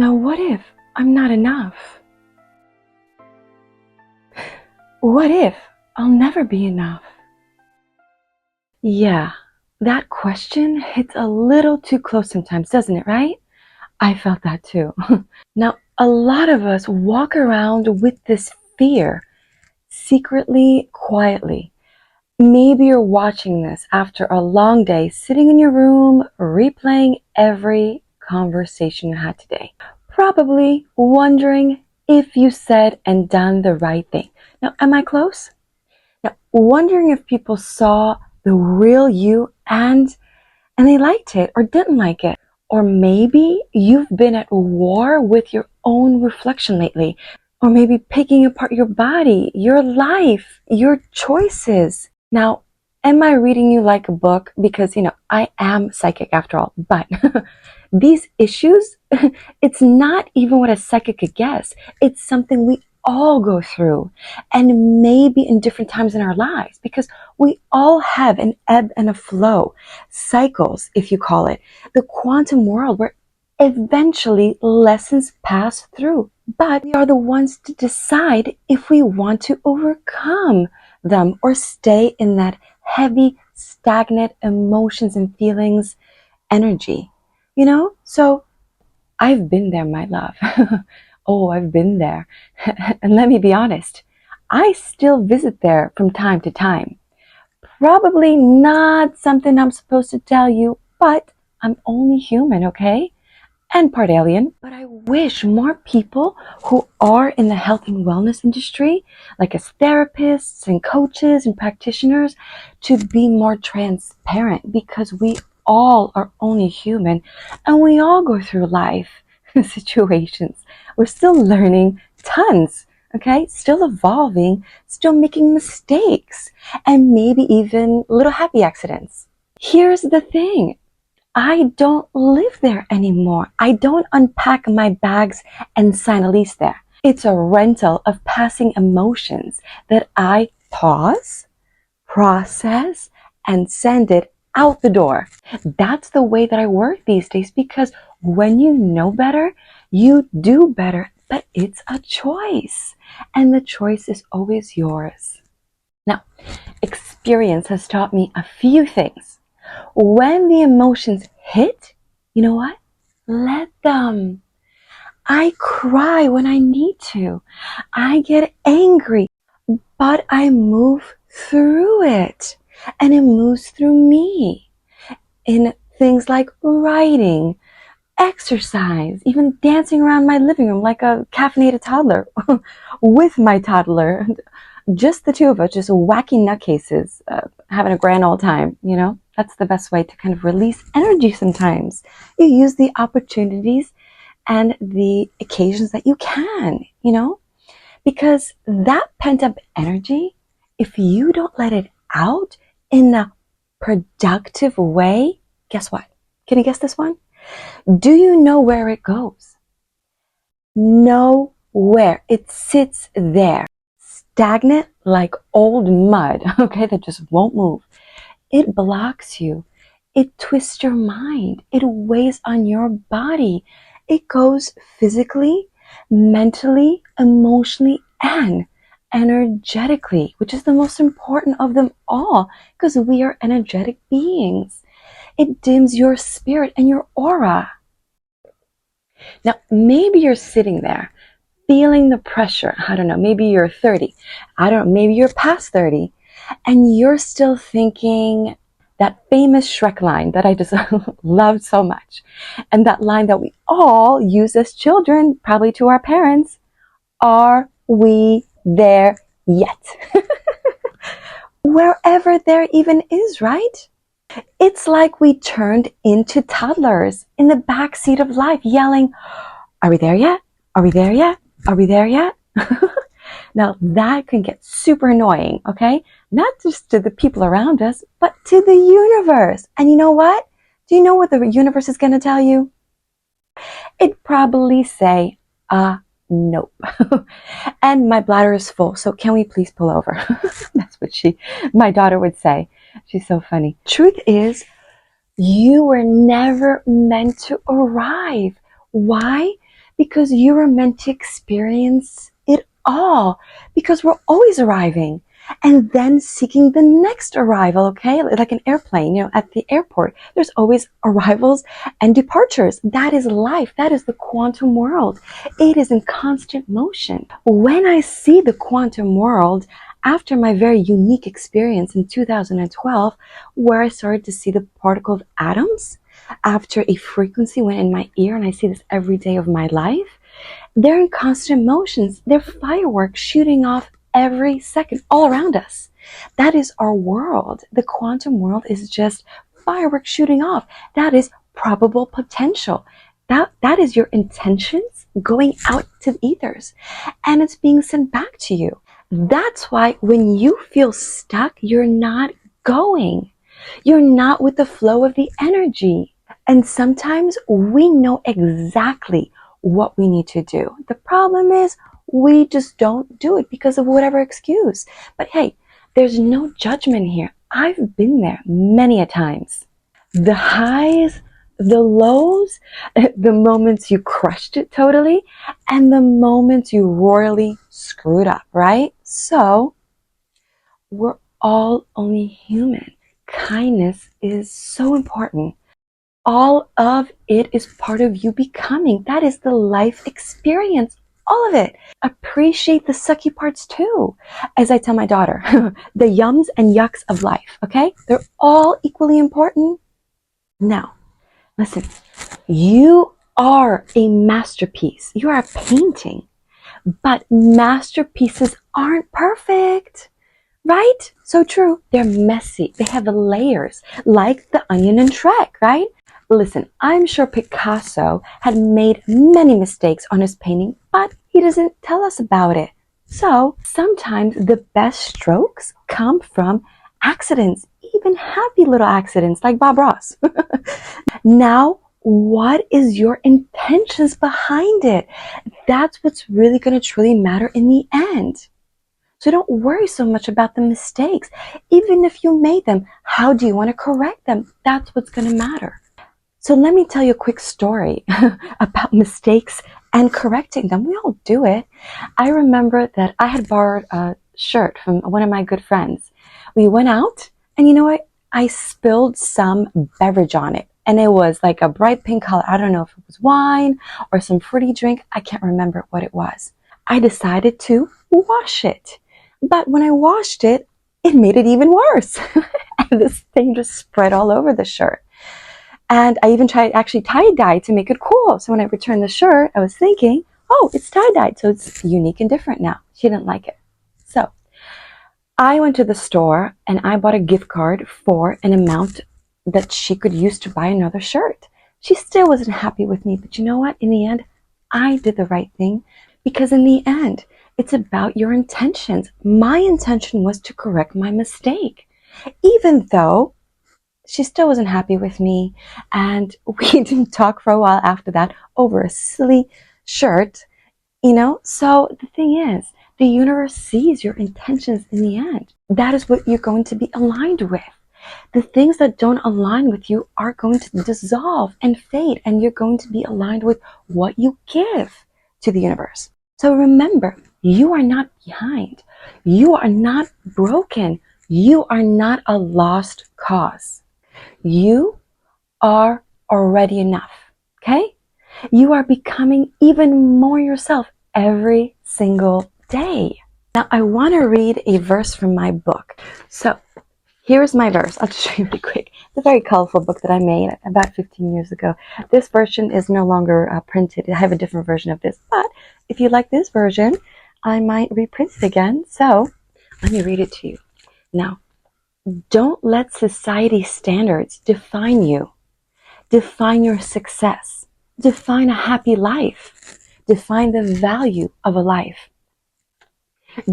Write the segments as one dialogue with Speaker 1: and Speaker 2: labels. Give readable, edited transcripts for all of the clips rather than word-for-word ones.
Speaker 1: Now what if I'm not enough? What if I'll never be enough? Yeah, that question hits a little too close sometimes, doesn't it, right? I felt that too. Now, a lot of us walk around with this fear, secretly, quietly. Maybe you're watching this after a long day, sitting in your room, replaying every conversation you had today. Probably wondering if you said and done the right thing. Now, am I close? Now, wondering if people saw the real you and they liked it or didn't like it. Or maybe you've been at war with your own reflection lately. Or maybe picking apart your body, your life, your choices. Now, am I reading you like a book? Because, I am psychic after all. But these issues, it's not even what a psychic could guess. It's something we all go through, and maybe in different times in our lives, because we all have an ebb and a flow, cycles, if you call it, the quantum world where eventually lessons pass through. But we are the ones to decide if we want to overcome them or stay in that heavy, stagnant emotions and feelings energy. So I've been there, my love. Oh, I've been there. And let me be honest, I still visit there from time to time. Probably not something I'm supposed to tell you, but I'm only human, okay? And part alien. But I wish more people who are in the health and wellness industry, like as therapists and coaches and practitioners, to be more transparent, because we all are only human and we all go through life situations. We're still learning tons, okay? Still evolving, still making mistakes, and maybe even little happy accidents. Here's the thing. I don't live there anymore. I don't unpack my bags and sign a lease there. It's a rental of passing emotions that I pause, process, and send it out the door. That's the way that I work these days, because when you know better, you do better, but it's a choice, and the choice is always yours. Now, experience has taught me a few things. When the emotions hit, you know what? Let them. I cry when I need to. I get angry, but I move through it, and it moves through me in things like writing, exercise, even dancing around my living room like a caffeinated toddler with my toddler. Just the two of us, just wacky nutcases, having a grand old time, That's the best way to kind of release energy sometimes. You use the opportunities and the occasions that you can, Because that pent-up energy, if you don't let it out in a productive way, guess what? Can you guess this one? Do you know where it goes? Nowhere. It sits there, stagnant like old mud, okay, that just won't move. It blocks you. It twists your mind. It weighs on your body. It goes physically, mentally, emotionally, and energetically, which is the most important of them all, because we are energetic beings. It dims your spirit and your aura. Now, maybe you're sitting there feeling the pressure. I don't know, maybe you're 30. I don't know, maybe you're past 30, and you're still thinking that famous Shrek line that I just loved so much. And that line that we all use as children, probably to our parents. Are we there yet? Wherever there even is, right? It's like we turned into toddlers in the backseat of life, yelling, are we there yet? Are we there yet? Are we there yet? Now that can get super annoying, okay? Not just to the people around us, but to the universe. And you know what? Do you know what the universe is going to tell you? It'd probably say, nope. And my bladder is full, so can we please pull over? That's what my daughter would say. She's so funny. Truth is, you were never meant to arrive. Why? because you were meant to experience it all, because we're always arriving and then seeking the next arrival, okay? Like an airplane, at the airport, there's always arrivals and departures. That is life. That is the quantum world. It is in constant motion. When I see the quantum world, after my very unique experience in 2012, where I started to see the particle of atoms, after a frequency went in my ear, and I see this every day of my life, they're in constant motions. They're fireworks shooting off every second all around us. That is our world. The quantum world is just fireworks shooting off. That is probable potential. That is your intentions going out to the ethers, and it's being sent back to you. That's why when you feel stuck, you're not going. You're not with the flow of the energy. And sometimes we know exactly what we need to do. The problem is we just don't do it because of whatever excuse. But hey, there's no judgment here. I've been there many a times. The highs, the lows, the moments you crushed it totally, and the moments you royally screwed up, right? So we're all only human. Kindness is so important. All of it is part of you becoming. That is the life experience. All of it. Appreciate the sucky parts too. As I tell my daughter, the yums and yucks of life, okay? They're all equally important. Now, listen, you are a masterpiece. You are a painting. But masterpieces aren't perfect. Right? So true. They're messy. They have layers, like the onion in Shrek, right? Listen, I'm sure Picasso had made many mistakes on his painting, but he doesn't tell us about it. So sometimes the best strokes come from accidents, even happy little accidents like Bob Ross. Now, what is your intentions behind it? That's what's really going to truly matter in the end. So don't worry so much about the mistakes. Even if you made them, how do you want to correct them? That's what's going to matter. So let me tell you a quick story about mistakes and correcting them. We all do it. I remember that I had borrowed a shirt from one of my good friends. We went out, and you know what? I spilled some beverage on it. And it was like a bright pink color. I don't know if it was wine or some fruity drink. I can't remember what it was. I decided to wash it. But when I washed it, it made it even worse. And this thing just spread all over the shirt. And I even tried actually tie-dye to make it cool. So when I returned the shirt, I was thinking, oh, it's tie-dyed, so it's unique and different now. She didn't like it. So I went to the store and I bought a gift card for an amount that she could use to buy another shirt. She still wasn't happy with me, but you know what? In the end, I did the right thing, because in the end, it's about your intentions. My intention was to correct my mistake, even though she still wasn't happy with me, and we didn't talk for a while after that over a silly shirt, So the thing is, the universe sees your intentions in the end. That is what you're going to be aligned with. The things that don't align with you are going to dissolve and fade, and you're going to be aligned with what you give to the universe. So remember, you are not behind. You are not broken. You are not a lost cause. You are already enough, okay? You are becoming even more yourself every single day. Now, I want to read a verse from my book. So, here's my verse. I'll just show you really quick. It's a very colorful book that I made about 15 years ago. This version is no longer printed. I have a different version of this. But if you like this version, I might reprint it again. So, let me read it to you. Now, don't let society standards define you. Define your success. Define a happy life. Define the value of a life.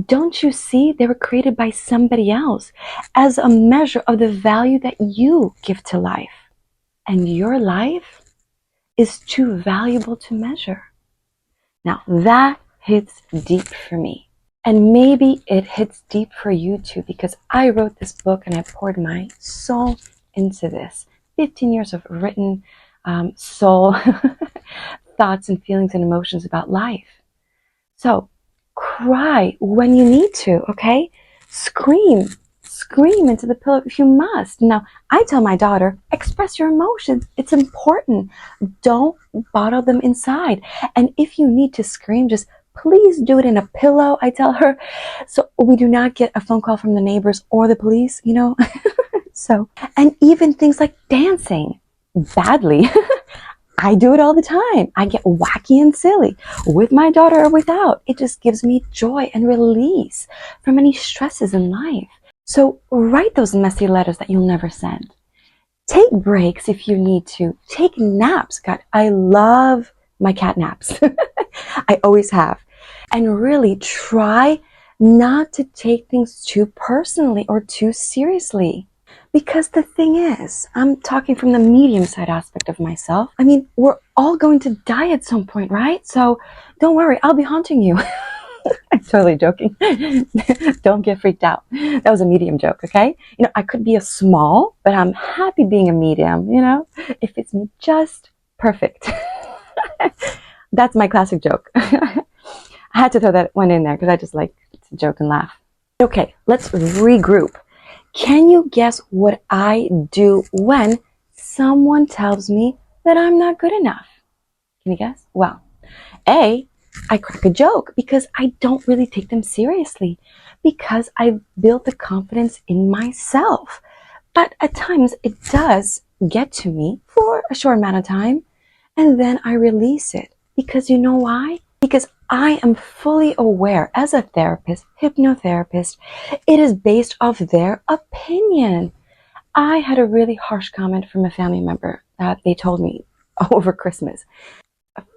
Speaker 1: Don't you see they were created by somebody else as a measure of the value that you give to life? And your life is too valuable to measure. Now that hits deep for me. And maybe it hits deep for you too, because I wrote this book and I poured my soul into this. 15 years of written soul thoughts and feelings and emotions about life. So cry when you need to, okay? Scream into the pillow if you must. Now, I tell my daughter, express your emotions. It's important. Don't bottle them inside. And if you need to scream, just please do it in a pillow, I tell her. So we do not get a phone call from the neighbors or the police, you know? So, and even things like dancing badly. I do it all the time. I get wacky and silly with my daughter or without. It just gives me joy and release from any stresses in life. So write those messy letters that you'll never send. Take breaks if you need to. Take naps. God, I love my cat naps. I always have. And really try not to take things too personally or too seriously. Because the thing is, I'm talking from the medium side aspect of myself. I mean, we're all going to die at some point, right? So don't worry, I'll be haunting you. I'm totally joking. Don't get freaked out. That was a medium joke, okay? You know, I could be a small, but I'm happy being a medium, you know? It fits me just perfect. That's my classic joke. I had to throw that one in there because I just like to joke and laugh. Okay, let's regroup. Can you guess what I do when someone tells me that I'm not good enough? Can you guess? Well, A, I crack a joke because I don't really take them seriously because I've built the confidence in myself. But at times it does get to me for a short amount of time and then I release it because you know why? Because I am fully aware as a therapist, hypnotherapist, it is based off their opinion. I had a really harsh comment from a family member that they told me over Christmas.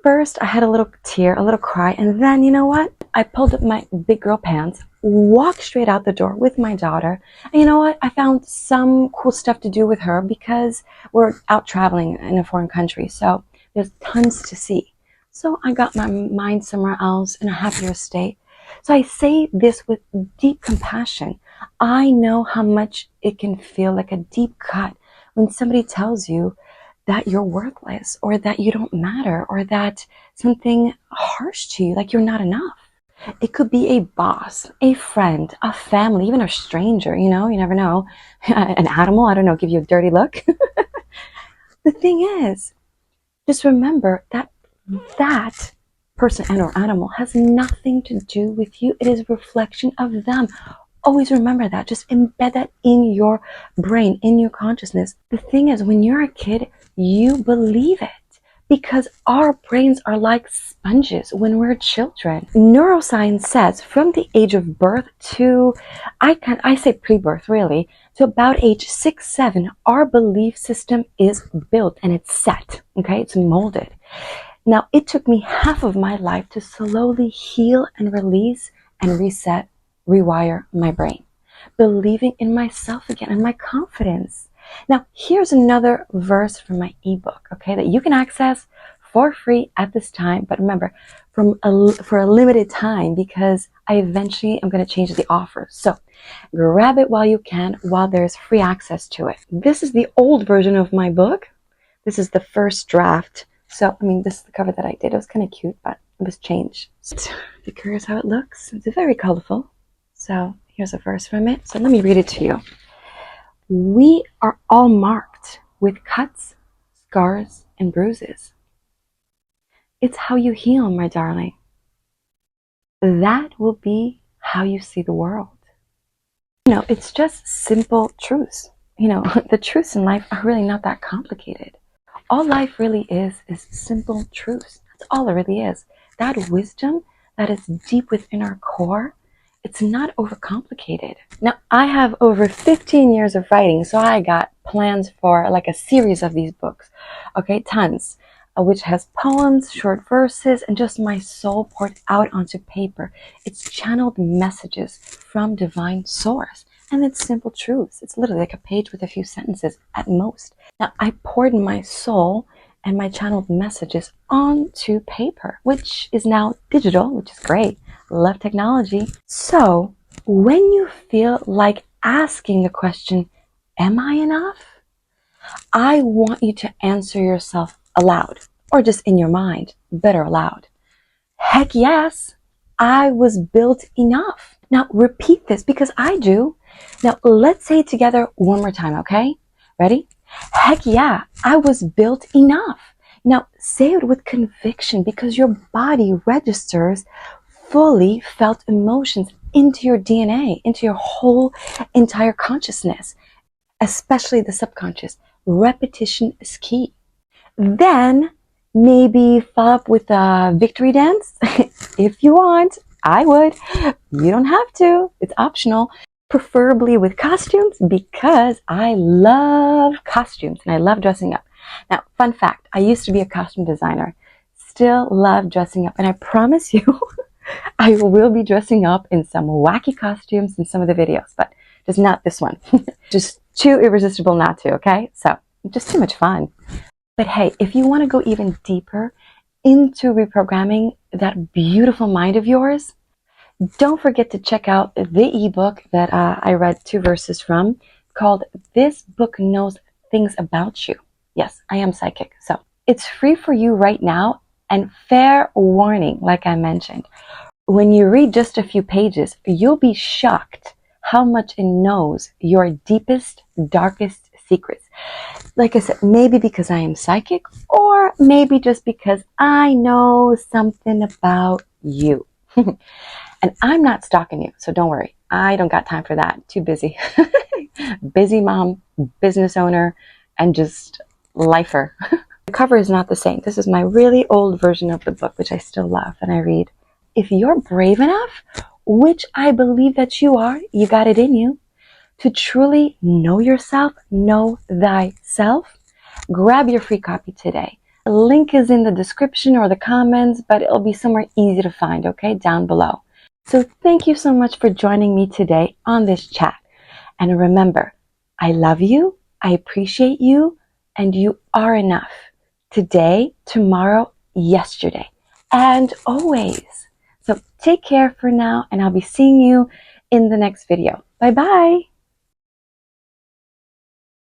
Speaker 1: First, I had a little tear, a little cry, and then, you know what? I pulled up my big girl pants, walked straight out the door with my daughter, and you know what? I found some cool stuff to do with her because we're out traveling in a foreign country, so there's tons to see. So I got my mind somewhere else in a happier state. So I say this with deep compassion. I know how much it can feel like a deep cut when somebody tells you that you're worthless or that you don't matter or that something harsh to you, like you're not enough. It could be a boss, a friend, a family, even a stranger, you know, you never know. An animal, I don't know, give you a dirty look. The thing is, just remember that that person and or animal has nothing to do with you. It is a reflection of them. Always remember that. Just embed that in your brain, in your consciousness. The thing is, when you're a kid, you believe it because our brains are like sponges when we're children. Neuroscience says from the age of birth to, I say pre-birth really, to about age 6, 7, our belief system is built and it's set, okay? It's molded. Now, it took me half of my life to slowly heal and release and reset, rewire my brain, believing in myself again and my confidence. Now, here's another verse from my ebook, okay, that you can access for free at this time. But remember, for a limited time because I eventually am going to change the offer. So grab it while you can, while there's free access to it. This is the old version of my book. This is the first draft. So, I mean, this is the cover that I did. It was kind of cute, but it was changed. So, if you're curious how it looks, it's very colorful. So, here's a verse from it. So, let me read it to you. We are all marked with cuts, scars, and bruises. It's how you heal, my darling. That will be how you see the world. You know, it's just simple truths. You know, the truths in life are really not that complicated. All life really is simple truths. That's all it really is. That wisdom that is deep within our core, it's not overcomplicated. Now, I have over 15 years of writing, so I got plans for like a series of these books. Okay, tons, which has poems, short verses, and just my soul poured out onto paper. It's channeled messages from divine source. And it's simple truths. It's literally like a page with a few sentences at most. Now, I poured my soul and my channeled messages onto paper, which is now digital, which is great. Love technology. So, when you feel like asking the question, am I enough? I want you to answer yourself aloud. or just in your mind, better aloud. Heck yes, I was built enough. Now repeat this because I do. Now let's say it together one more time, okay? Ready? Heck yeah, I was built enough. Now say it with conviction because your body registers fully felt emotions into your DNA, into your whole entire consciousness, especially the subconscious. Repetition is key. Then maybe follow up with a victory dance if you want. I would. You don't have to. It's optional. Preferably with costumes because I love costumes and I love dressing up. Now, fun fact, I used to be a costume designer. Still love dressing up. And I promise you, I will be dressing up in some wacky costumes in some of the videos, but just not this one. Just too irresistible not to, okay? So, just too much fun. But hey, if you want to go even deeper into reprogramming that beautiful mind of yours, don't forget to check out the ebook that I read 2 verses from called This Book Knows Things About You. Yes, I am psychic. So it's free for you right now. And fair warning, like I mentioned, when you read just a few pages, you'll be shocked how much it knows your deepest, darkest secrets. Like I said, maybe because I am psychic, or maybe just because I know something about you. And I'm not stalking you, so don't worry. I don't got time for that. Too busy. Busy mom, business owner, and just lifer. The cover is not the same. This is my really old version of the book, which I still love, and I read. If you're brave enough, which I believe that you are, you got it in you, to truly know yourself, know thyself, grab your free copy today. The link is in the description or the comments, but it'll be somewhere easy to find, okay, down below. So thank you so much for joining me today on this chat. And remember, I love you, I appreciate you, and you are enough. Today, tomorrow, yesterday, and always. So take care for now, and I'll be seeing you in the next video. Bye-bye.